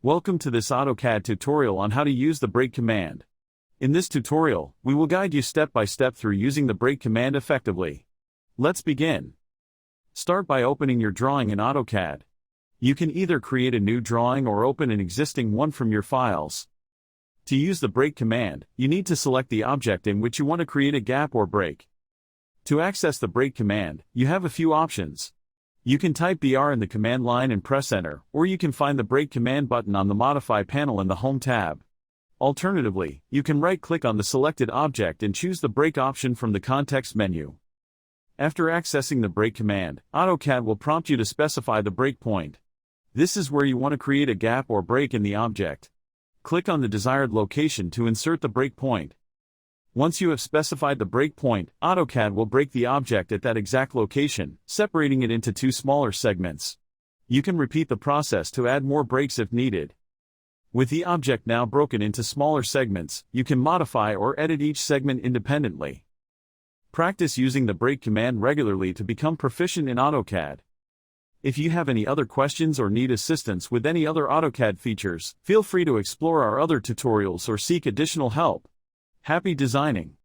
Welcome to this AutoCAD tutorial on how to use the break command. In this tutorial, we will guide you step by step through using the break command effectively. Let's begin. Start by opening your drawing in AutoCAD. You can either create a new drawing or open an existing one from your files. To use the break command, you need to select the object in which you want to create a gap or break. To access the break command, you have a few options. You can type BR in the command line and press enter, or you can find the break command button on the Modify panel in the Home tab. Alternatively, you can right-click on the selected object and choose the break option from the context menu. After accessing the break command, AutoCAD will prompt you to specify the break point. This is where you want to create a gap or break in the object. Click on the desired location to insert the break point. Once you have specified the break point, AutoCAD will break the object at that exact location, separating it into two smaller segments. You can repeat the process to add more breaks if needed. With the object now broken into smaller segments, you can modify or edit each segment independently. Practice using the break command regularly to become proficient in AutoCAD. If you have any other questions or need assistance with any other AutoCAD features, feel free to explore our other tutorials or seek additional help. Happy designing!